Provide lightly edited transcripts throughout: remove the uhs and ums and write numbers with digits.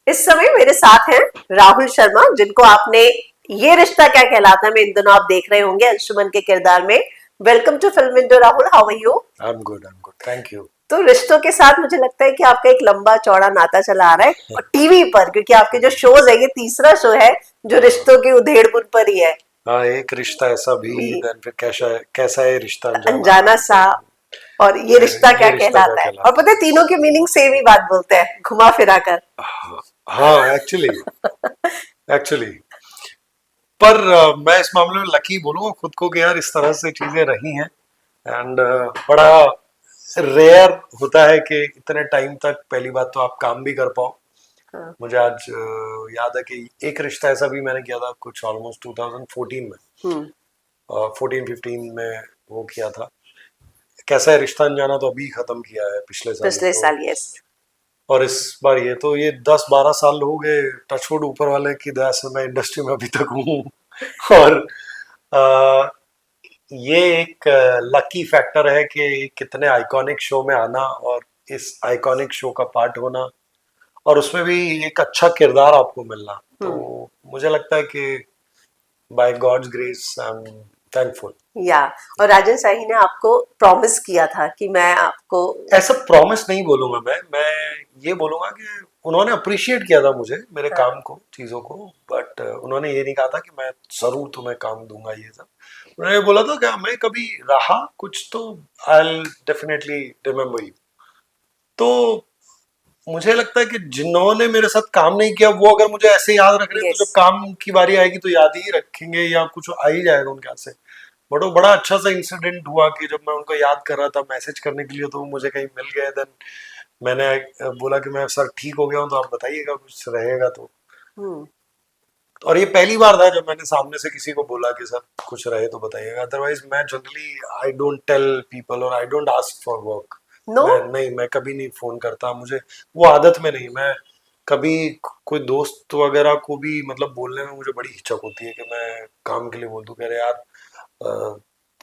इस समय मेरे साथ हैं राहुल शर्मा, जिनको आपने ये रिश्ता क्या कहलाता है में इन दिनों आप देख रहे होंगे अंशुमन के किरदार में। Welcome to film window Rahul, how are you? I am good, thank you. तो रिश्तों के साथ मुझे लगता है कि आपका एक लंबा चौड़ा नाता चला आ रहा है और टीवी पर, क्योंकि आपके जो शोज है, ये तीसरा शो है जो रिश्तों की उधेड़ बुन पर ही है। हाँ, एक रिश्ता ऐसा भी, देन फिर कैसा कैसा है रिश्ता अनजाना, अनजाना सा, और ये फिर रिश्ता क्या ये रिश्ता क्या कहलाता है। और कहलाता पता है तीनों की मीनिंग सेम ही बात बोलते हैं, घुमा फिरा कर। है। हाँ, एक्चुअली एक्चुअली पर मैं इस मामले में लकी बोलूंगा खुद को कि यार इस तरह से चीजें रही हैं। एंड बड़ा रेयर होता है कि इतने टाइम तक पहली बात तो आप काम भी कर पाओ। हाँ। मुझे आज याद है कि एक रिश्ता ऐसा भी मैंने किया था कुछ ऑलमोस्ट 2014 में, हम्म। 14-15 में वो किया था। कैसा है रिश्ता अनजाना तो अभी खत्म किया है पिछले साल ही पिछले तो। साल, यस। और इस बार ये 10-12 साल हो गए, टचवुड ऊपर वाले की दया से मैं इंडस्ट्री में अभी तक हूँ। और अ, ये एक लकी फैक्टर है कि कितने आइकॉनिक शो में आना और इस आइकॉनिक शो का पार्ट होना और उसमें भी एक अच्छा किरदार आपको मिलना, तो हम्म। मुझे लगता है कि by God's grace I am thankful. Yeah, और राजन शाही ने आपको प्रॉमिस किया था कि मैं आपको। ऐसा प्रॉमिस नहीं बोलूंगा मैं ये बोलूंगा कि उन्होंने अप्रिशिएट किया था मुझे, मेरे हाँ। काम को, चीजों को। बट उन्होंने ये नहीं कहा था कि मैं जरूर तुम्हें काम दूंगा ये सब। उन्होंने बोला था कि मैं कभी रहा कुछ तो आई डेफिनेटली रिमेम्बर यू। तो मुझे लगता है कि जिन्होंने मेरे साथ काम नहीं किया वो अगर मुझे ऐसे याद रख रहे हैं तो यस। जब काम की बारी आएगी तो याद ही रखेंगे या कुछ आ ही जाएगा उनके हाथ से। बट वो बड़ा अच्छा सा इंसिडेंट हुआ कि जब मैं उनको याद कर रहा था मैसेज करने के लिए तो वो मुझे कहीं मिल गए। देन मैंने बोला कि मैं सर ठीक हो गया हूँ तो आप बताइएगा कुछ रहेगा तो। हम्म। और ये पहली बार था जब मैंने सामने से किसी को बोला कि सर कुछ रहे तो बताइएगा। अदरवाइज मैं generally I don't tell people और I don't ask for work. No. मैं नहीं, मैं कभी नहीं फोन करता, मुझे वो आदत में नहीं। मैं कभी कोई दोस्त वगैरह को भी मतलब बोलने में मुझे बड़ी हिचक होती है कि मैं काम के लिए बोल दूं, कह रहे यार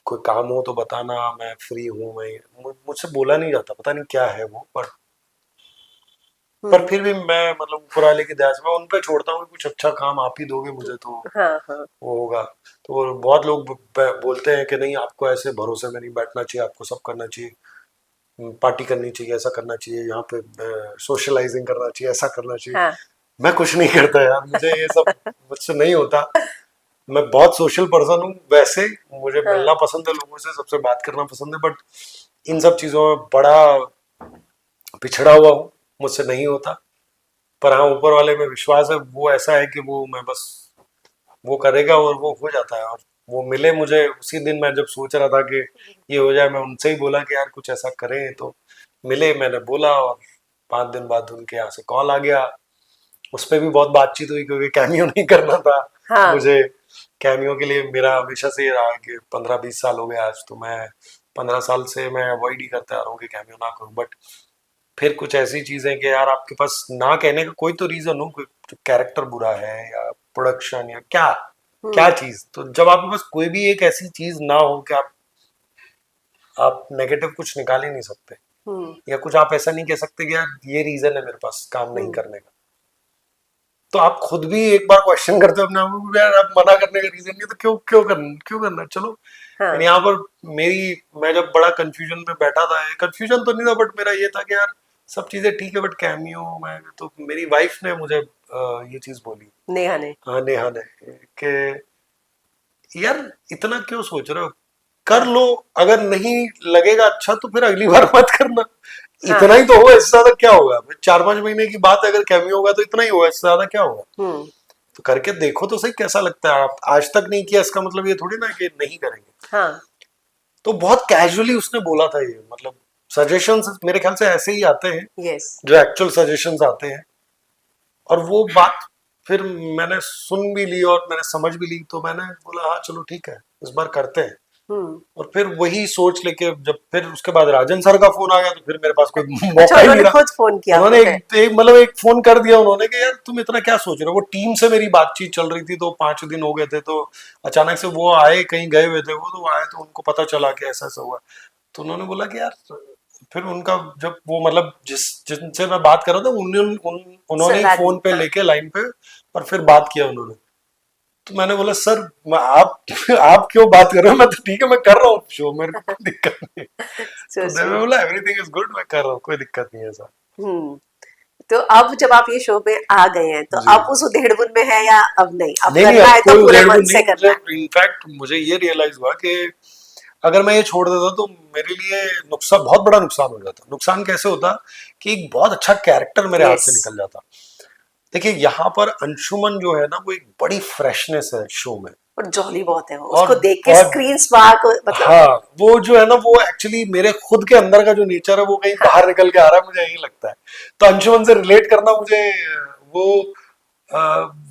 कोई काम हो तो बताना, मैं फ्री हूँ। मैं मुझसे बोला नहीं जाता, पता नहीं क्या है वो। पर हम्म। फिर भी मैं मतलब ऊपर वाले की दया से मैं उन पे छोड़ता हूँ कि कुछ अच्छा काम आप ही दोगे मुझे तो हाँ हाँ। वो होगा। तो वो बहुत लोग बोलते हैं कि नहीं आपको ऐसे भरोसे में नहीं बैठना चाहिए, आपको सब करना चाहिए, पार्टी करनी चाहिए, ऐसा करना चाहिए, यहाँ पे सोशलाइजिंग करना चाहिए, ऐसा करना चाहिए। हाँ। मैं कुछ नहीं करता यार, मुझे ये सब मुझसे नहीं होता। मैं बहुत सोशल पर्सन हूँ वैसे, मुझे हाँ। मिलना पसंद है लोगों से, सबसे बात करना पसंद है। बट इन सब चीज़ों में बड़ा पिछड़ा हुआ हूँ, मुझसे नहीं होता। पर हाँ ऊपर वाले में विश्वास है, वो ऐसा है कि वो मैं बस वो करेगा और वो हो जाता है। और वो मिले मुझे उसी दिन, मैं जब सोच रहा था कि ये हो जाए, मैं उनसे ही बोला कि यार कुछ ऐसा करें तो मिले, मैंने बोला और 5 दिन बाद उनके यहाँ से कॉल आ गया। उस पर भी बहुत बातचीत हुई क्योंकि कैमियो नहीं करना था हाँ। मुझे। कैमियो के लिए मेरा हमेशा से ये रहा कि 15-20 साल हो गए आज, तो मैं 15 साल से मैं अवॉइड ही करते आ रहा हूँ कि कैमियो ना करूँ। बट फिर कुछ ऐसी चीजें कि यार आपके पास ना कहने का कोई तो रीजन हो, कोई कैरेक्टर बुरा है या प्रोडक्शन या क्या क्या हम्म। चीज, तो जब आपके पास कोई भी एक ऐसी चीज ना हो कि आप नेगेटिव कुछ निकाल ही नहीं सकते हम्म। या कुछ आप ऐसा नहीं कह सकते कि यार ये रीजन है मेरे पास काम नहीं हम्म। करने का, तो आप खुद भी एक बार क्वेश्चन करते हो अपने आप को, यार आप मना करने का रीजन नहीं तो क्यों करना चलो। हाँ। यानी यहाँ पर मेरी, मैं जब बड़ा कंफ्यूजन में बैठा था, कंफ्यूजन तो नहीं था बट मेरा ये था कि यार सब चीजें ठीक है बट कैमियो में, तो मेरी वाइफ ने मुझे ये चीज बोली। नेहा ने। हाँ नेहा ने कि यार इतना क्यों सोच रहे हो, कर हाँ। लो, अगर नहीं लगेगा अच्छा तो फिर अगली बार मत करना। हाँ। इतना ही तो होगा, इससे ज्यादा क्या होगा, 4-5 महीने की बात है, अगर कैमियो होगा तो इतना ही होगा, इससे ज्यादा क्या होगा। हम्म। तो करके देखो तो सही कैसा लगता है। आप आज तक नहीं किया इसका मतलब ये थोड़ी ना कि नहीं करेंगे। हाँ। तो बहुत कैजुअली उसने बोला था ये, मतलब सजेशंस मेरे ख्याल से ऐसे ही आते हैं यस। जो एक्चुअल सजेशंस आते हैं। और वो बात फिर मैंने सुन भी ली और मैंने समझ भी ली, तो मैंने बोला हाँ चलो ठीक है इस बार करते हैं। हम्म। और फिर वही सोच लेके जब फिर उसके बाद राजन सर का फोन आ गया तो फिर मेरे पास कोई अच्छा, मौका ही नहीं उन्होंने रहा। खुद फोन किया उन्होंने आपसे? एक फोन कर दिया उन्होंने कि यार तुम इतना क्या सोच रहे हो। वो टीम से मेरी बातचीत चल रही थी तो 5 दिन हो गए थे, तो अचानक से वो आए, कहीं गए हुए थे वो, तो आए तो उनको पता चला कि ऐसा ऐसा हुआ। तो उन्होंने बोला कि यार फिर उनका जब वो मतलब जिनसे मैं बात कर रहा था उन्होंने ही सलाह दी, फोन पे हाँ। लेके लाइन पे और फिर बात किया उन्होंने। तो मैंने बोला सर आप आप क्यों बात कर रहे हो, मैं तो ठीक है, मैं कर रहा हूँ शो, मेरे को कोई दिक्कत नहीं है। सो तो देवे स्वीट। बोला एवरीथिंग इज गुड, मैं कर रहा हूँ, कोई दिक्कत नहीं है सर। हम्म। तो अब जब आप ये शो में आ गए हैं तो जी। आप उस उधेड़बुन में है या अब नहीं, अब नहीं नहीं, करना अब है तो कोई पूरे उधेड़बुन मन नहीं। से मुझे करना है? इनफैक्ट मुझे ये रियलाइज हुआ कि अगर मैं ये छोड़ देता तो मेरे लिए नुकसान, बहुत बड़ा नुकसान हो जाता। नुकसान कैसे होता कि एक बहुत अच्छा कैरेक्टर मेरे हाथ यस। से निकल जाता। देखिए यहाँ पर अंशुमन जो है ना, वो एक बड़ी फ्रेशनेस है शो में। और जॉली बहुत है वो, और उसको देख के बहुत, स्क्रीन स्पार्क मतलब। हाँ, वो जो है ना, वो एक्चुअली मेरे खुद के अंदर का जो नेचर है वो कहीं हाँ। बाहर निकल के आ रहा है, मुझे यही लगता है। तो अंशुमन से रिलेट करना मुझे वो अ,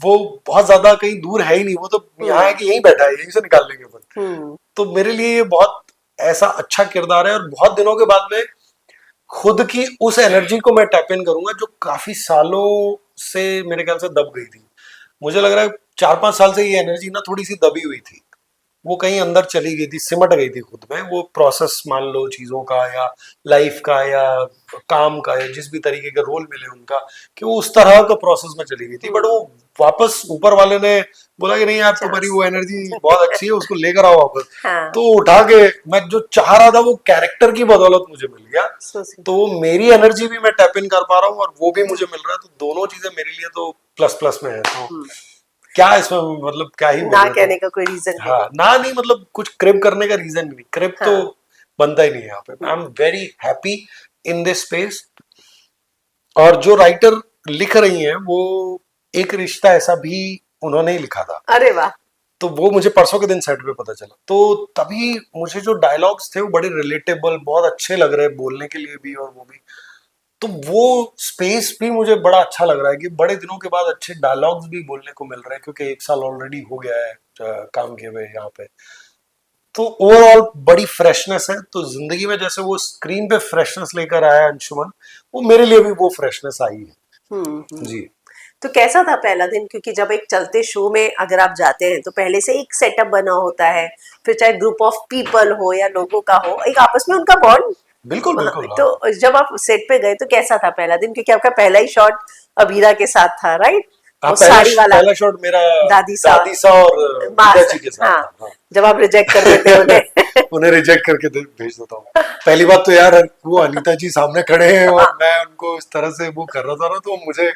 वो बहुत ज्यादा कहीं दूर है ही नहीं, वो तो यहाँ है हम्म। कि यहीं बैठा है, यहीं से निकाल लेंगे अपन। हम्म। तो मेरे लिए ये बहुत ऐसा अच्छा किरदार है, और बहुत दिनों के बाद में खुद की उस एनर्जी को मैं टैप इन करूंगा जो काफी सालों से मेरे ख्याल से दब गई थी। मुझे लग रहा है 4-5 साल से ये एनर्जी ना थोड़ी सी दबी हुई थी, वो कहीं अंदर चली गई थी, सिमट गई थी खुद में। वो प्रोसेस मान लो चीजों का, या लाइफ का, या काम का, या जिस भी तरीके के रोल मिले उनका, कि वो उस तरह का प्रोसेस में चली गई थी। बट हम्म। वो वापस ऊपर वाले ने बोला कि नहीं यार, तुम्हारी चांस। वो एनर्जी बहुत अच्छी है, उसको लेकर आओ वापस। हाँ। तो उठा के, मैं जो चाह रहा था वो कैरेक्टर की बदौलत मुझे मिल गया। So sweet. तो वो मेरी एनर्जी भी मैं टैप इन कर पा रहा हूँ, और वो भी मुझे मिल रहा है, तो दोनों चीजें मेरे लिए तो प्लस प्लस में है। तो क्या इसमें मतलब क्या ही ना बोले। तो कहने का कोई रीजन है हाँ, नहीं। ना नहीं, मतलब कुछ क्रिप करने का रीजन नहीं, क्रिप तो हाँ। बनता ही नहीं है यहाँ पे। I am very happy in this space. और जो राइटर लिख रही हैं वो एक रिश्ता ऐसा भी उन्होंने ही लिखा था। अरे वाह। तो वो मुझे परसों के दिन सेट पे पता चला, तो तभी मुझे जो डायलॉग्स थे वो बड़े रिलेटेबल, बहुत अच्छे लग रहे बोलने के लिए भी, और वो भी। तो वो स्पेस भी मुझे बड़ा अच्छा लग रहा है कि बड़े दिनों के बाद अच्छे डायलॉग्स भी बोलने को मिल रहे हैं, क्योंकि 1 साल ऑलरेडी हो गया है काम किए हुए यहाँ पे। तो ओवरऑल बड़ी फ्रेशनेस है। तो जिंदगी में जैसे वो स्क्रीन पे फ्रेशनेस लेकर आया अंशुमन, वो मेरे लिए भी वो फ्रेशनेस आई है। हम्म। जी। तो कैसा था पहला दिन, क्योंकि जब एक चलते शो में अगर आप जाते हैं तो पहले से एक सेटअप बना होता है, फिर चाहे ग्रुप ऑफ पीपल हो या लोगों का हो, एक आपस में उनका बॉन्ड। बिल्कुल बिल्कुल, हाँ। तो जब आप सेट पे गए तो कैसा था पहला दिन, क्योंकि आपका पहला ही शॉट अबीरा के साथ था, राइट? हाँ, वो पहला साड़ी वाला, पहला शॉट मेरा दादी सा, दादी सा और विद्या मास, जी के साथ हाँ। था। हाँ। जब आप रिजेक्ट कर देते हो उन्हें। उन्हें रिजेक्ट करके भेज देता हूँ। पहली बात तो यार, वो अनीता जी सामने खड़े हैं और मैं उनको इस तरह से वो कर रहा था ना, तो मुझे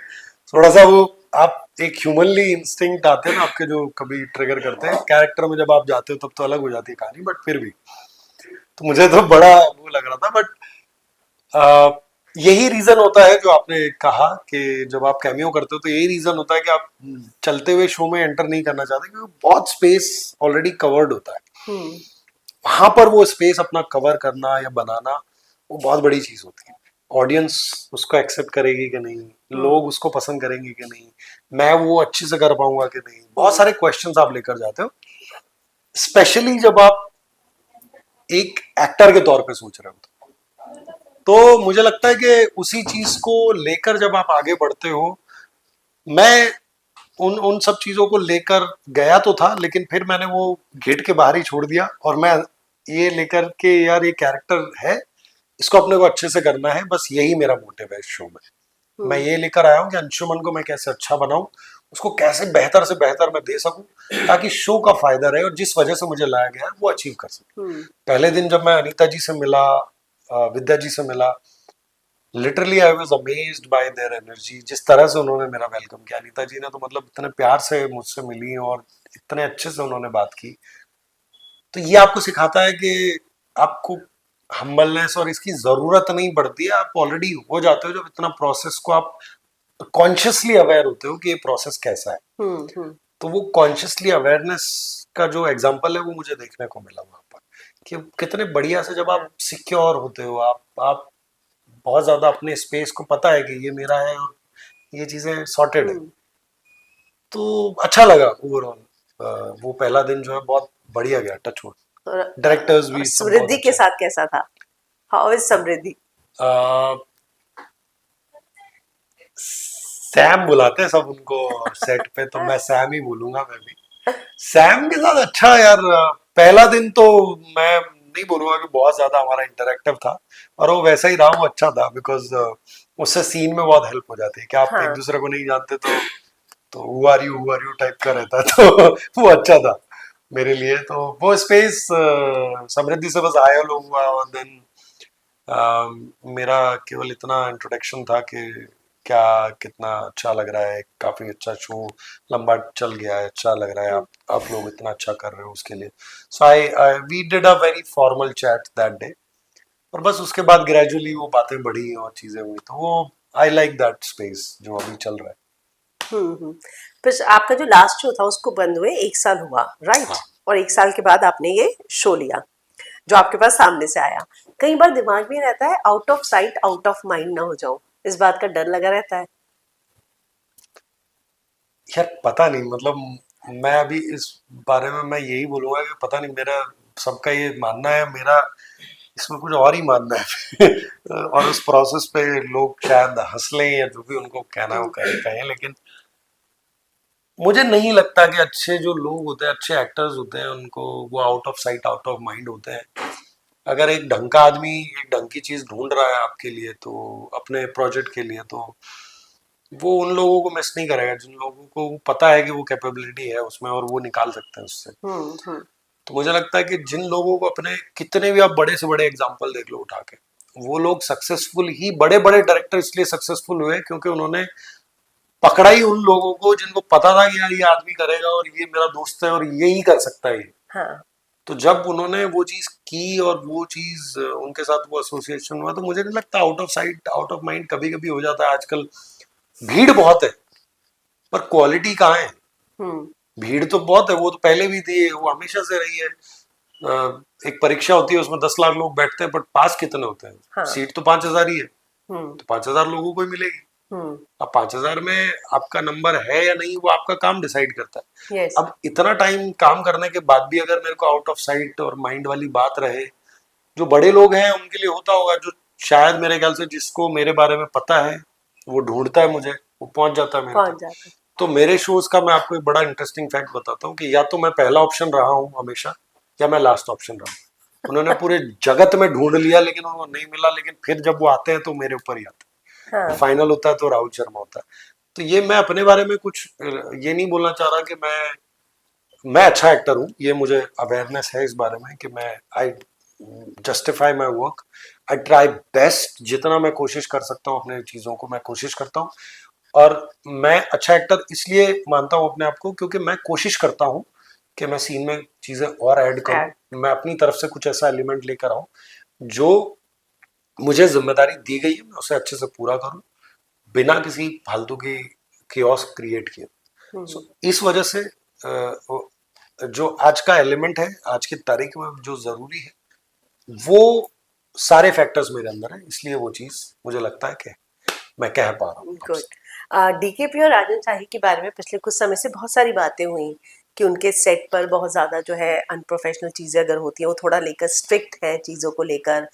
थोड़ा सा वो, आप एक ह्यूमनली इंस्टिंक्ट आते हैं ना आपके, जो कभी ट्रिगर करते हैं कैरेक्टर में, जब आप जाते हो तब तो अलग हो जाती है कहानी, बट फिर भी तो मुझे तो बड़ा वो लग रहा था। बट यही रीजन होता है जो आपने कहा कि जब आप कैमियो करते हो तो यही रीजन होता है कि आप चलते हुए शो में एंटर नहीं करना चाहते, क्योंकि बहुत स्पेस ऑलरेडी कवर्ड होता है। हम्म। वहां पर वो स्पेस अपना कवर करना या बनाना, वो बहुत बड़ी चीज होती है। ऑडियंस उसको एक्सेप्ट करेगी कि नहीं, लोग उसको पसंद करेंगे कि नहीं, मैं वो अच्छे से कर पाऊंगा कि नहीं, बहुत सारे क्वेश्चंस आप लेकर जाते हो, स्पेशली जब आप एक एक्टर के तौर पे सोच रहे हो। तो मुझे लगता है कि उसी चीज को लेकर जब आप आगे बढ़ते हो, मैं उन उन सब चीजों को लेकर गया तो था, लेकिन फिर मैंने वो गेट के बाहर ही छोड़ दिया, और मैं ये लेकर के यार ये कैरेक्टर है, इसको अपने को अच्छे से करना है, बस यही मेरा मोटिव है इस शो में। मैं ये लेकर आया हूँ कि अंशुमन को मैं कैसे अच्छा बनाऊं, उसको कैसे बेहतर से बेहतर मैं दे सकूं, ताकि शो का फायदा रहे और जिस वजह से मुझे लाया गया है वो अचीव कर सकूं। हम्म। पहले दिन जब मैं अनीता जी से मिला, विद्या जी से मिला, literally I was amazed bye their energy. जिस तरह से उन्होंने मेरा वेलकम किया, अनीता जी ने तो मतलब इतने प्यार से मुझसे मिली और इतने अच्छे से उन्होंने बात की। तो ये आपको सिखाता है कि आपको हम्बलनेस और इसकी जरूरत नहीं पड़ती है, आप ऑलरेडी हो जाते हो जब इतना प्रोसेस को आप कॉन्शियसली अवेयर होते हो कि ये प्रोसेस कैसा है। हम्म। तो वो कॉन्शियसली अवेयरनेस का जो एग्जांपल है वो मुझे देखने को मिला वहां पर, कि कितने बढ़िया से जब आप सिक्योर होते हो, आप बहुत ज्यादा अपने स्पेस को पता है कि ये मेरा है और ये चीजें सॉर्टेड है। हम्म। तो अच्छा लगा ओवरऑल। वो पहला दिन जो है बहुत बढ़िया गया, टच वुड। और डायरेक्टर्स भी सब बहुत समृद्धि के अच्छे साथ कैसा था? हाउ इज समृद्धि? हैं। सैम बुलाते हैं सब उनको सेट पे, तो मैं सैम ही बोलूंगा मैं भी। सैम के साथ अच्छा यार, पहला दिन तो मैं नहीं बोलूंगा कि बहुत ज्यादा हमारा इंटरेक्टिव था, और वो वैसा ही रहा, वो अच्छा था, बिकॉज उससे सीन में बहुत हेल्प हो जाती है कि आप एक हाँ। दूसरे को नहीं जानते, तो हु आर यू टाइप का रहता है, तो वो अच्छा था मेरे लिए। तो वो स्पेस समृद्धि से बस आया लोग हुआ, और देन मेरा केवल इतना इंट्रोडक्शन था कि क्या कितना अच्छा लग रहा है, काफी अच्छा शो लंबा चल गया है, अच्छा लग रहा है, हम्म, आप लोग इतना अच्छा कर रहे हो उसके लिए। So I we did a very formal chat that day, और बस उसके बाद ग्रेजुअली वो बातें बढ़ी और चीजें हुई, तो वो आई लाइक दैट स्पेस जो अभी चल रहा है। हम्म। फिर आपका जो लास्ट शो था उसको बंद हुए 1 साल हुआ, राइट? हाँ। और 1 साल के बाद आपने ये शो लिया जो आपके पास सामने से आया। कई बार दिमाग में रहता है out of sight out of mind ना हो जाऊं, इस बात का डर लगा रहता है। यार पता नहीं, मतलब मैं अभी इस बारे में मैं यही बोलूंगा कि पता नहीं, मेरा सबका ये मानना है, मेरा इसमें कुछ और ही मानना है। और उस प्रोसेस पे लोग शायद हंस लें या जो भी उनको कहना है वो हम्म, कहें, लेकिन मुझे नहीं लगता कि अच्छे जो लोग होते हैं, अच्छे एक्टर्स होते हैं, उनको वो out of sight out of mind होते हैं। अगर एक ढंग का आदमी एक ढंग की चीज ढूंढ रहा है आपके लिए, तो अपने प्रोजेक्ट के लिए, तो वो उन लोगों को मिस नहीं करेगा जिन लोगों को पता है कि वो कैपेबिलिटी है उसमें और वो निकाल सकते हैं उससे। हम्म। तो मुझे लगता है कि जिन लोगों को अपने कितने भी आप बड़े से बड़े एग्जाम्पल देख लो उठा के, वो लोग सक्सेसफुल ही, बड़े बड़े डायरेक्टर इसलिए सक्सेसफुल हुए क्योंकि उन्होंने पकड़ा ही उन लोगों को जिनको पता था कि यार ये आदमी करेगा और ये मेरा दोस्त है और ये ही कर सकता है ये। हाँ। तो जब उन्होंने वो चीज की और वो चीज उनके साथ वो एसोसिएशन हुआ, तो मुझे नहीं लगता out of sight out of mind कभी कभी हो जाता है। आजकल भीड़ बहुत है, पर क्वालिटी कहाँ है? हम्म। भीड़ तो बहुत है, वो तो पहले भी थी, वो हमेशा से रही है। एक परीक्षा होती है, उसमें 10 लाख लोग बैठते हैं, बट पास कितने होते हैं? हाँ। सीट तो 5,000 ही है, हम्म। तो 5,000 लोगों को ही मिलेगी। हम्म। अब 5,000 में आपका नंबर है या नहीं, वो आपका काम डिसाइड करता है। यस। अब इतना टाइम काम करने के बाद भी अगर मेरे को आउट ऑफ साइट और माइंड वाली बात रहे, जो बड़े लोग हैं उनके लिए होता होगा, जो शायद मेरे ख्याल से जिसको मेरे बारे में पता है वो ढूंढता है मुझे, वो पहुंच जाता है मेरे तक। पहुंच जाते। तो मेरे शोज का मैं आपको एक बड़ा इंटरेस्टिंग फैक्ट बताता हूँ कि या तो मैं पहला ऑप्शन रहा हूँ हमेशा, या मैं लास्ट ऑप्शन रहा हूँ। उन्होंने पूरे जगत में ढूंढ लिया लेकिन उनको नहीं मिला, लेकिन फिर जब वो आते हैं तो मेरे ऊपर ही आते हैं, और हाँ। फाइनल होता है तो राहुल शर्मा होता है। तो ये मैं अपने बारे में कुछ ये नहीं बोलना चाह रहा कि मैं अच्छा एक्टर हूँ, ये मुझे अवेयरनेस है इस बारे में कि मैं I justify my work, I try best, जितना मैं कोशिश कर सकता हूँ अपने चीज़ों को मैं कोशिश करता हूँ। और मैं अच्छा एक्टर इसलिए मानता हूँ अपने आप को क्योंकि मैं कोशिश करता हूँ कि मैं सीन में चीज़ें और ऐड करूँ, एड। मैं अपनी तरफ से कुछ ऐसा एलिमेंट लेकर आऊँ जो मुझे जिम्मेदारी दी गई है, मैं उसे अच्छे से पूरा करूँ बिना किसी फालतू की कियोस्क क्रिएट किए। हम्म। सो इस वजह से जो आज का एलिमेंट है आज की तारीख में जो जरूरी है, वो सारे फैक्टर्स मेरे अंदर है, इसलिए वो चीज मुझे लगता है कि मैं कह पा रहा हूँ गुड। आपसे। डीकेपी और राजन शाही के बारे में पिछले कुछ समय से बहुत सारी बातें हुई कि उनके सेट पर बहुत ज़्यादा जो है अनप्रोफेशनल चीज़ें अगर होती हैं वो थोड़ा लेकर स्ट्रिक्ट है चीज़ों को लेकर,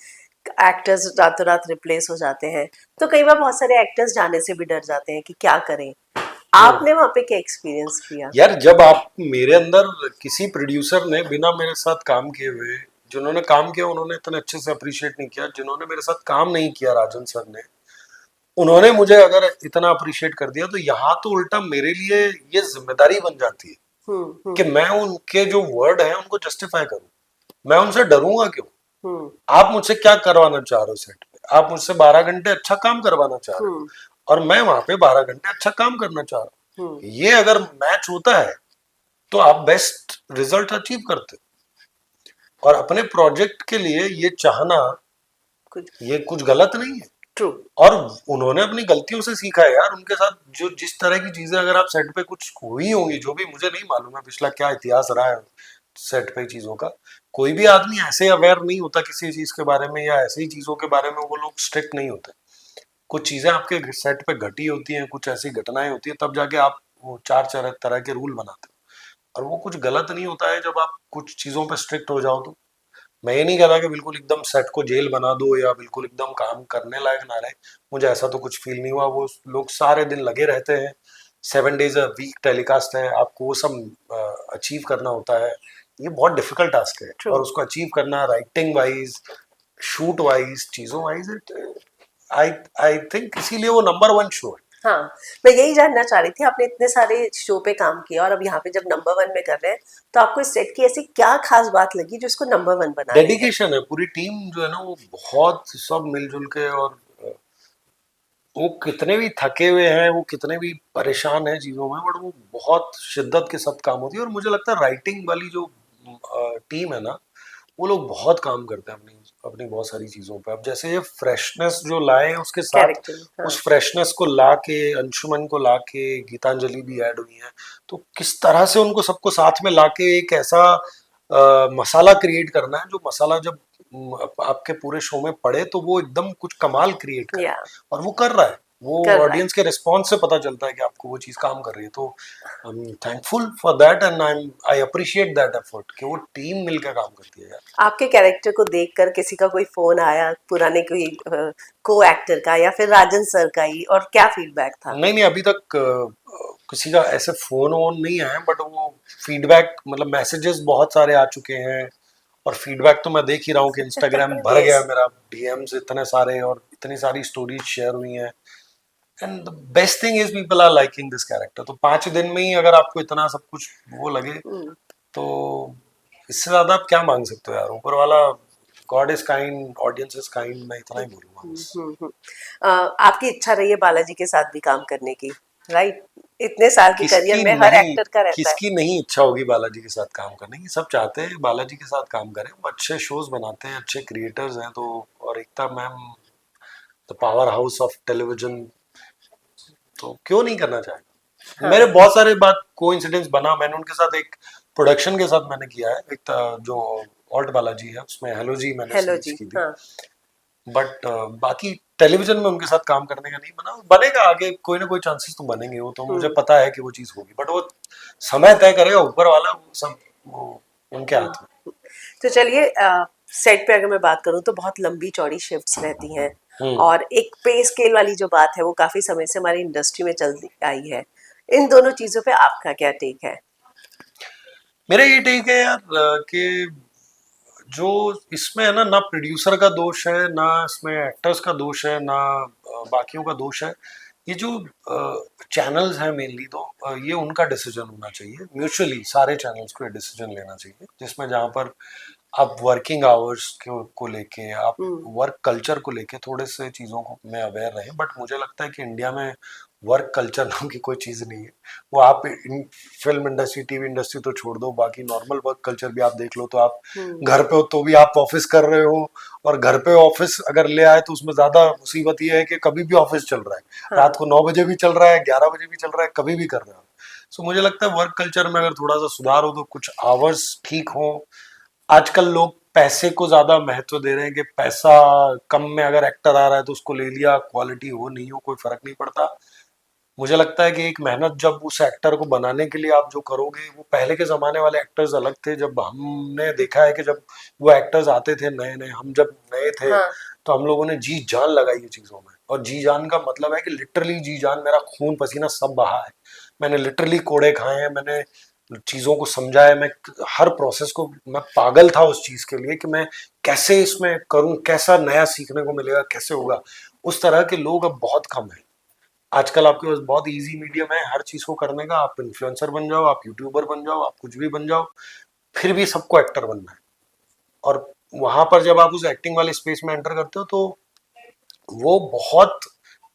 एक्टर्स रातों रात रिप्लेस हो जाते हैं। तो कई बार बहुत सारे एक्टर्स जाने से भी डर जाते हैं कि क्या करें। हम्म। आपने वहाँ पे क्या एक्सपीरियंस किया? यार जब आप मेरे अंदर किसी प्रोड्यूसर ने बिना मेरे साथ काम किए हुए, जिन्होंने काम किया उन्होंने इतने अच्छे से अप्रिशिएट नहीं किया, जिन्होंने मेरे साथ काम नहीं किया, राजन सर ने, उन्होंने मुझे अगर इतना अप्रिशिएट कर दिया, तो यहाँ तो उल्टा मेरे लिए ये जिम्मेदारी बन जाती है कि हम्म। मैं उनके जो वर्ड है उनको जस्टिफाई करूं। मैं उनसे डरूंगा क्यों? हम्म। आप मुझसे क्या करवाना चाह रहे हो सेट पे? आप मुझसे 12 घंटे अच्छा काम करवाना चाह रहे हम्म। हो, और मैं वहां पे 12 घंटे अच्छा काम करना चाह रहा हम्म। हूँ। ये अगर मैच होता है तो आप बेस्ट रिजल्ट अचीव करते हो, और अपने प्रोजेक्ट के लिए ये चाहना, कुछ। ये कुछ गलत नहीं है। ट्रू। और उन्होंने अपनी गलतियों से सीखा है यार, उनके साथ जो जिस तरह की चीजें अगर आप सेट पे कुछ हुई होंगी, जो भी मुझे नहीं मालूम है पिछला क्या इतिहास रहा है सेट पे चीजों का, कोई भी आदमी ऐसे अवेयर नहीं होता किसी चीज के बारे में, या ऐसी चीजों के बारे में वो लोग स्ट्रिक्ट नहीं होते। कुछ चीजें आपके सेट पे घटी होती हैं, कुछ ऐसी घटनाएं होती है, तब जाके आप वो चार चार तरह के रूल बनाते हो। और वो कुछ गलत नहीं होता है जब आप कुछ चीजों पे स्ट्रिक्ट हो जाओ तो। मैं ये नहीं कह रहा कि बिल्कुल एकदम सेट को जेल बना दो या बिल्कुल एकदम काम करने लायक ना रहे, मुझे ऐसा तो कुछ फील नहीं हुआ। वो लोग सारे दिन लगे रहते हैं, 7 डेज अ वीक टेलीकास्ट है, आपको वो सब अचीव करना होता है, ये बहुत डिफिकल्ट टास्क है True. और उसको अचीव करना राइटिंग वाइज, शूट वाइज, चीजों wise, it I I think इसीलिए वो नंबर वन शो है। हाँ, मैं यही जानना चाह रही थी, आपने इतने सारे शो पे काम किया और अब यहाँ पे जब नंबर वन में कर रहे हैं, तो आपको इस सेट की ऐसी क्या खास बात लगी जो इसको नंबर वन बना रही है? डेडिकेशन है, पूरी टीम जो है ना वो बहुत सब मिलजुल के, और वो कितने भी थके हुए हैं, वो कितने भी परेशान हैं चीज़ों में, बट वो बहुत शिद्दत के साथ काम होती है। और मुझे लगता है राइटिंग वाली जो टीम है ना, वो लोग बहुत काम करते हैं अपनी अपनी बहुत सारी चीज़ों पे। अब जैसे ये फ्रेशनेस जो लाए हैं, उसके साथ कैरेक्टर, हाँ। उस फ्रेशनेस को ला के, अंशुमन को ला के, गीतांजलि भी ऐड हुई है, तो किस तरह से उनको सबको साथ में ला के एक ऐसा मसाला क्रिएट करना है, जो मसाला जब आपके पूरे शो में पड़े तो वो एकदम कुछ कमाल क्रिएट करे। या और वो कर रहा है, वो कर रहा है। ऑडियंस के रिस्पॉन्स से पता चलता है कि आपको वो चीज काम कर रही है। तो आई am thankful for that and I appreciate that effort कि वो टीम मिलकर काम करती है यार। आपके कैरेक्टर को देखकर किसी का कोई फोन आया, पुराने कोई को एक्टर का या फिर राजन सर का ही, और क्या फीडबैक था? नहीं नहीं, अभी तक किसी का ऐसे फोन वोन नहीं आया, बट वो फीडबैक मतलब मैसेजेस बहुत सारे आ चुके हैं। और फीडबैक तो मैं देख ही रहा हूँ कि इंस्टाग्राम भर गया यस। है मेरा डीएम्स इतने सारे, और इतनी सारी स्टोरीज शेयर हुई हैं। And the best thing is people are liking this character. तो 5 दिन में ही अगर आपको इतना सब कुछ वो लगे, तो इससे ज्यादा आप क्या मांग सकते हो यार। ऊपर वाला, God is kind, audience is kind, मैं इतना ही बोलूंगा बस। आपकी इच्छा रही है बालाजी के साथ भी काम करने की, राइट? इतने साल के करियर किसकी में हर नहीं, एक्टर का रहता है। किसकी नहीं इच्छा होगी बालाजी के साथ काम करने की। सब चाहते हैं बालाजी के साथ काम करें, वो अच्छे शोज बनाते हैं, अच्छे क्रिएटर्स हैं। तो और Ekta ma'am, the powerhouse of television, तो क्यों नहीं करना चाहेगा। मेरे हाँ। बहुत सारे बात कोइंसिडेंस बना, मैंने उनके साथ एक प्रोडक्शन के साथ मैंने किया है, एक जो ऑल्ट बालाजी है उसमें हेलो जी मैंने हेलो सीरीज जी, की थी। हाँ। बट बाकी टेलीविजन में उनके साथ काम करने का नहीं बना। बनेगा आगे, कोई ना कोई चांसेस तो बनेंगे, वो तो मुझे हम्म। पता है कि वो चीज़ होगी, बट वो समय तय करेगा ऊपर वाला, वो सब वो उनके हाथ तो चलिए, सेट पे अगर मैं बात करूं तो बहुत लंबी चौड़ी शिफ्ट्स रहती हैं, में। और एक पे स्केल वाली जो बात है वो काफी समय से हमारी इंडस्ट्री में चल आई है। इन दोनों चीजों पे आपका क्या टेक है? मेरा ये टेक है यार कि जो इसमें है ना प्रोड्यूसर का दोष है, ना इसमें एक्टर्स का दोष है, ना बाकियों का दोष है। ये जो चैनल्स हैं मेनली, तो ये उनका डिसीजन होना चाहिए म्यूचुअली। सारे चैनल्स को ये डिसीजन लेना चाहिए, जिसमें जहाँ पर आप वर्किंग आवर्स को लेके, आप हम्म। वर्क कल्चर को लेके थोड़े से चीज़ों को में अवेयर रहें। बट मुझे लगता है कि इंडिया में वर्क कल्चर नाम की कोई चीज़ नहीं है। वो आप फिल्म इंडस्ट्री, टीवी इंडस्ट्री तो छोड़ दो, बाकी नॉर्मल वर्क कल्चर भी आप देख लो, तो आप घर पे हो तो भी आप ऑफिस कर रहे हो, और घर पे ऑफिस अगर ले आए तो उसमें ज़्यादा मुसीबत ये है कि कभी भी ऑफिस चल रहा है। हाँ। रात को 9 बजे भी चल रहा है, 11 बजे भी चल रहा है, कभी भी कर रहे हो। सो मुझे लगता है वर्क कल्चर में अगर थोड़ा सा सुधार हो, तो कुछ आवर्स ठीक हो। आजकल लोग पैसे को ज्यादा महत्व दे रहे हैं कि पैसा कम में अगर एक्टर आ रहा है तो उसको ले लिया, क्वालिटी हो नहीं हो कोई फर्क नहीं पड़ता। मुझे लगता है कि एक मेहनत जब उस एक्टर को बनाने के लिए आप जो करोगे, वो पहले के जमाने वाले एक्टर्स अलग थे। जब हमने देखा है कि जब वो एक्टर्स आते थे नए नए, हम जब नए थे, हाँ। तो हम लोगों ने जी जान लगाई है चीजों में। और जी जान का मतलब है कि लिटरली जी जान, मेरा खून पसीना सब बहा है। मैंने लिटरली कोड़े खाए हैं, मैंने चीजों को समझा है। मैं हर प्रोसेस को, मैं पागल था उस चीज के लिए कि मैं कैसे इसमें करूं, कैसा नया सीखने को मिलेगा, कैसे होगा। उस तरह के लोग अब बहुत कम है। आजकल आपके पास बहुत इजी मीडियम है हर चीज को करने का। आप इन्फ्लुएंसर बन जाओ, आप यूट्यूबर बन जाओ, आप कुछ भी बन जाओ, फिर भी सबको एक्टर बनना है। और वहां पर जब आप उस एक्टिंग वाले स्पेस में एंटर करते हो, तो वो बहुत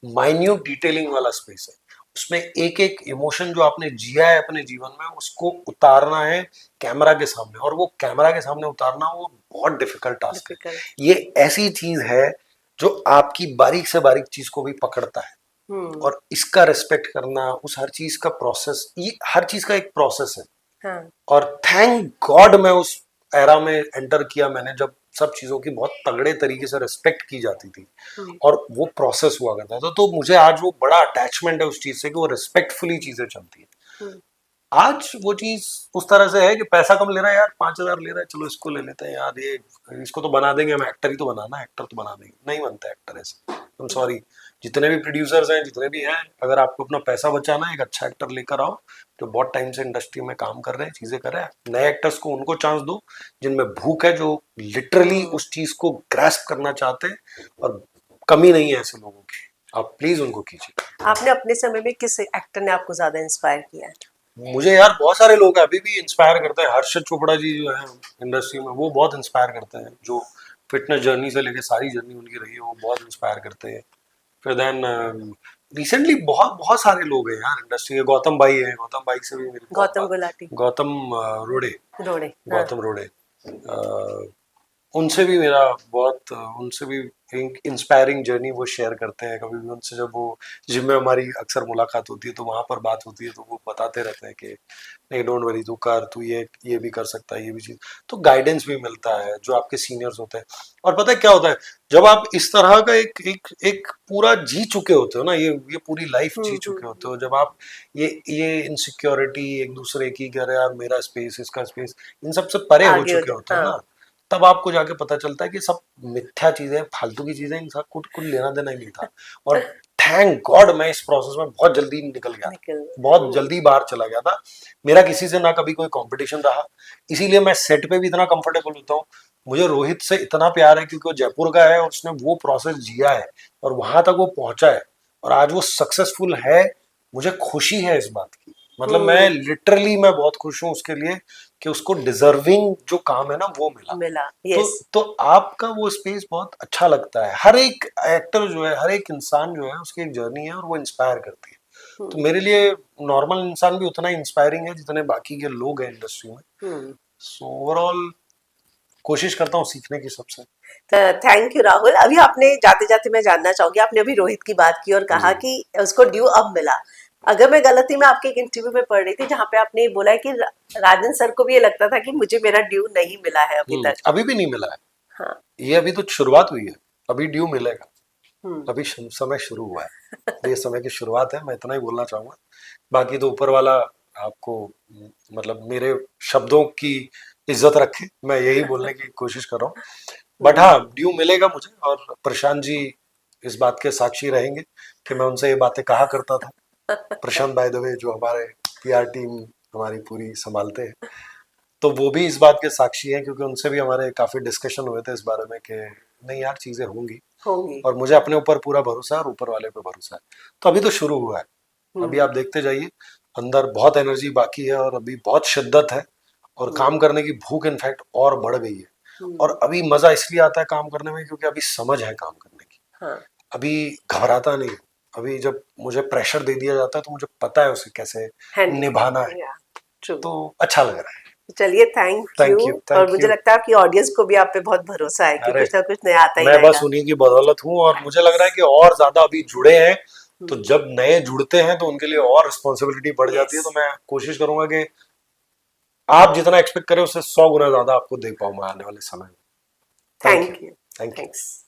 माइन्यूट डिटेलिंग वाला स्पेस है। उसमें एक एक इमोशन जो आपने जिया है अपने जीवन में, उसको उतारना है कैमरा के सामने। और वो कैमरा के सामने उतारना वो बहुत डिफिकल्ट टास्क है। डिफिकल्ट। ये ऐसी चीज है जो आपकी बारीक से बारीक चीज को भी पकड़ता है। हम्म। और इसका रिस्पेक्ट करना, उस हर चीज का प्रोसेस, ये हर चीज का एक प्रोसेस है। हाँ। और थैंक गॉड मैं उस एरा में एंटर किया मैंने, जब सब चीजों की बहुत तगड़े तरीके से रिस्पेक्ट की जाती थी और वो प्रोसेस हुआ करता था। तो मुझे आज वो बड़ा अटैचमेंट है उस चीज से कि वो रिस्पेक्टफुली चीजें चलती है। हम्म। आज वो चीज उस तरह से है कि पैसा कम ले रहा है यार, 5,000 ले रहा है, चलो इसको ले लेते हैं यार, ये इसको तो बना देंगे, हम एक्टर ही तो बनाना है, एक्टर तो बना देंगे। नहीं बनता एक्टर ऐसे, आई एम सॉरी। जितने भी प्रोड्यूसर्स हैं, जितने भी हैं, अगर आपको अपना पैसा बचाना है, एक अच्छा एक्टर लेकर आओ जो बहुत टाइम से इंडस्ट्री में काम कर रहे हैं, चीजें कर रहे हैं। नए एक्टर्स को उनको चांस दो जिनमें भूख है, जो लिटरली उस चीज को ग्रैस्प करना चाहते हैं, और कमी नहीं है ऐसे लोगों की, आप प्लीज उनको कीजिए। आपने अपने समय में किस एक्टर ने आपको ज्यादा इंस्पायर किया है? मुझे यार बहुत सारे लोग अभी भी इंस्पायर करते हैं। हर्षद चोपड़ा जी जो है इंडस्ट्री में, वो बहुत इंस्पायर करते हैं। जो फिटनेस जर्नी से लेके सारी जर्नी उनकी रही है, वो बहुत इंस्पायर करते हैं। फिर देन रिसेंटली बहुत बहुत सारे लोग हैं यार इंडस्ट्री के। गौतम भाई है, गौतम भाई से भी मेरी बहुत गौतम गुलाटी, गौतम रोड़े, रोड़े, हाँ। गौतम रोड़े, उनसे भी मेरा बहुत उनसे भी इंस्पायरिंग जर्नी वो शेयर करते हैं। कभी भी उनसे जब वो जिम में हमारी अक्सर मुलाकात होती है तो वहाँ पर बात होती है, तो वो बताते रहते हैं कि नहीं, डोंट वरी, तू कर, तू ये भी कर सकता है, ये भी चीज़। तो गाइडेंस भी मिलता है जो आपके सीनियर्स होते हैं। और पता है क्या होता है, जब आप इस तरह का एक एक एक पूरा जी चुके होते हो ना, ये पूरी लाइफ जी चुके होते हो, जब आप ये इनसिक्योरिटी एक दूसरे की, कह रहे यार मेरा स्पेस, इसका स्पेस, इन सब से परे हो आगे हो चुके जाए, होते हो हाँ। ना, तब आपको जाके पता चलता है कि सब मिथ्या चीजें, फालतू की चीजें, इनका कुछ लेना देना ही नहीं था। और थैंक गॉड मैं इस प्रोसेस में बहुत जल्दी निकल गया था, निकल, बहुत जल्दी बाहर चला गया था। मेरा किसी से ना कभी कोई कंपटीशन रहा, इसीलिए मैं सेट पे भी इतना कंफर्टेबल होता हूँ। मुझे रोहित से इतना प्यार है क्योंकि वो जयपुर का है और उसने वो प्रोसेस जिया है और वहां तक वो पहुंचा है और आज वो सक्सेसफुल है। मुझे खुशी है इस बात की, मतलब मैं लिटरली मैं बहुत खुश हूँ उसके लिए कि उसको डिजर्विंग जो काम है ना वो मिला। मिला, तो यस। तो आपका वो स्पेस बहुत अच्छा लगता है। हर एक एक्टर जो है, हर एक इंसान जो है, उसकी एक जर्नी है और वो इंस्पायर करती है। तो मेरे लिए नॉर्मल इंसान भी उतना इंस्पायरिंग है जितने बाकी के लोग हैं इंडस्ट्री में। सो ओवरऑल कोशिश करता हूँ सीखने की सबसे। Thank you Rahul. अभी आपने जाते जाते मैं जानना चाहूंगी, आपने अभी रोहित की बात की और कहा जी। कि उसको ड्यू अब मिला। अगर मैं गलती में आपके एक इंटरव्यू में पढ़ रही थी जहां पे आपने ये बोला है कि राजन सर को भी ये लगता था कि मुझे मेरा ड्यू नहीं मिला है अभी तक। अभी भी नहीं मिला है। हाँ। ये अभी तो शुरुआत हुई है, अभी ड्यू मिलेगा। हम्म। अभी समय शुरू हुआ है, तो ये समय की शुरुआत है, मैं इतना ही बोलना चाहूंगा। बाकी तो ऊपर वाला आपको मतलब मेरे शब्दों की इज्जत रखे, मैं यही बोलने की कोशिश कर रहा हूँ। बट हाँ, ड्यू मिलेगा मुझे, और प्रशांत जी इस बात के साक्षी रहेंगे कि मैं उनसे ये बातें कहा करता था। प्रशांत बाय द वे जो हमारे पीआर टीम हमारी पूरी संभालते हैं, तो वो भी इस बात के साक्षी हैं क्योंकि उनसे भी हमारे काफी डिस्कशन हुए थे इस बारे में कि नहीं यार, चीजें होंगी। होंगी। और मुझे अपने ऊपर पूरा भरोसा है और ऊपर वाले पे भरोसा है। तो अभी तो शुरू हुआ है, अभी आप देखते जाइए। अंदर बहुत एनर्जी बाकी है और अभी बहुत शिद्दत है और काम करने की भूख इनफैक्ट और बढ़ गई है। और अभी मजा इसलिए आता है काम करने में क्योंकि अभी समझ है काम करने की। हाँ। अभी घबराता नहीं। अभी जब मुझे प्रेशर दे दिया जाता है तो मुझे पता है उसे कैसे हैंडल निभाना है। करना, ट्रू। तो अच्छा लग रहा है। चलिए, थैंक यू। थैंक यू, और थैंक मुझे यू। लगता है आपकी ऑडियंस को भी आप पे बहुत भरोसा है कि अरे कुछ ना कुछ नया आता ही मैं बस रहेगा। उन्हीं की बदौलत हूँ और मुझे लग रहा है कि और ज्यादा अभी जुड़े हैं, तो जब नए जुड़ते हैं तो उनके लिए और रिस्पॉन्सिबिलिटी बढ़ जाती है। यस। तो मैं कोशिश करूंगा कि आप जितना एक्सपेक्ट करें उससे 100 गुना ज्यादा आपको दे पाऊँ मैं आने वाले समय में। Thank you, thank you. Thank you. Thanks.